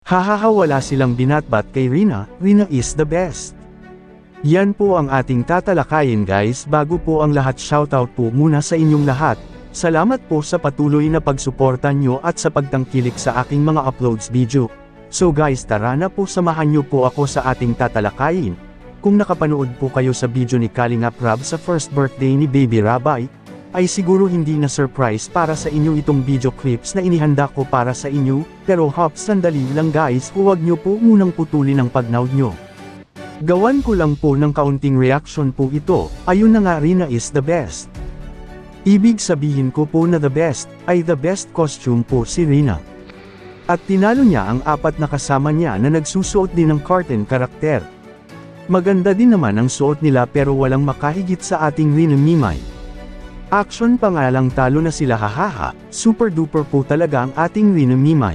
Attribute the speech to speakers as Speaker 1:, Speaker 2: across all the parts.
Speaker 1: Hahaha, wala silang binatbat kay Rina, Rina is the best. Yan po ang ating tatalakayin guys. Bago po ang lahat, shoutout po muna sa inyong lahat. Salamat po sa patuloy na pagsuporta nyo at sa pagtangkilik sa aking mga uploads video. So guys, tara na po, samahan nyo po ako sa ating tatalakayin. Kung nakapanood po kayo sa video ni Kalingap Rab sa first birthday ni Baby Rabay, ay siguro hindi na surprise para sa inyo itong video clips na inihanda ko para sa inyo, pero hops, sandali lang guys, huwag nyo po munang putulin ang pagnood nyo. Gawan ko lang po ng kaunting reaction po ito. Ayun na nga, Rina is the best. Ibig sabihin ko po na the best, ay the best costume po si Rina. At tinalo niya ang apat na kasama niya na nagsusuot din ng cartoon karakter. Maganda din naman ang suot nila pero walang makahigit sa ating Rina Mimay. Action pa nga lang, talo na sila, hahaha, super duper po talaga ang ating Rina Mimay.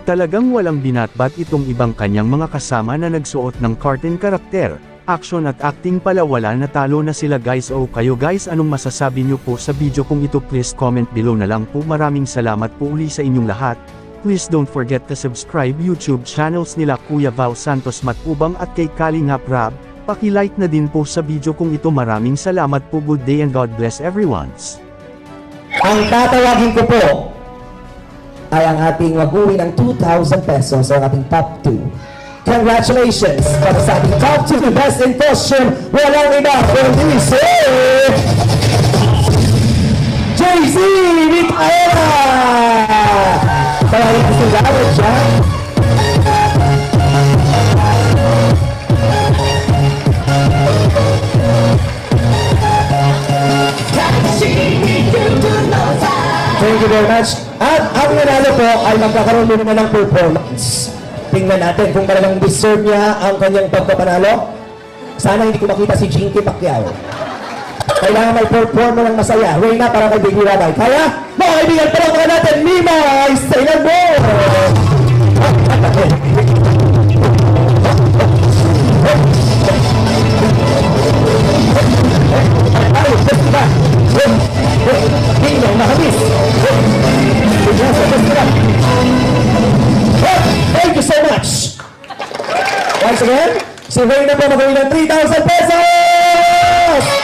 Speaker 1: Talagang walang binatbat itong ibang kanyang mga kasama na nagsuot ng cartoon karakter. Action at acting pala, wala, natalo na sila guys. O kayo guys, anong masasabi nyo po sa video kung ito? Please comment below na lang po. Maraming salamat po uli sa inyong lahat. Please don't forget to subscribe YouTube channels nila Kuya Val Santos Matubang at kay Kalingap Rab. Paki-like na din po sa video kung ito. Maraming salamat po. Good day and God bless everyone.
Speaker 2: Ang tatawagin ko po ay ang ating mag-uwi ng 2,000 pesos o ang ating top 2. Congratulations! Para sa ating top 2 na best in costume, walang iba kundi si JC Micaela! Tawagin ko sila, dyan. Thank you very much. At ang nanalo po ay magkakaroon din naman ng performance. Tingnan natin kung talagang deserve niya ang kanyang pagpapanalo. Sana hindi ko makita si Jinky Pacquiao. Kailangan may performer ng masaya. Reyna, para kay Baby Rabay. Kaya, mga kaibigan, palakpakan natin, Mima Staylan mo! Thank you so much! Once again, si Reyna po mag-uwi ng 3,000 pesos!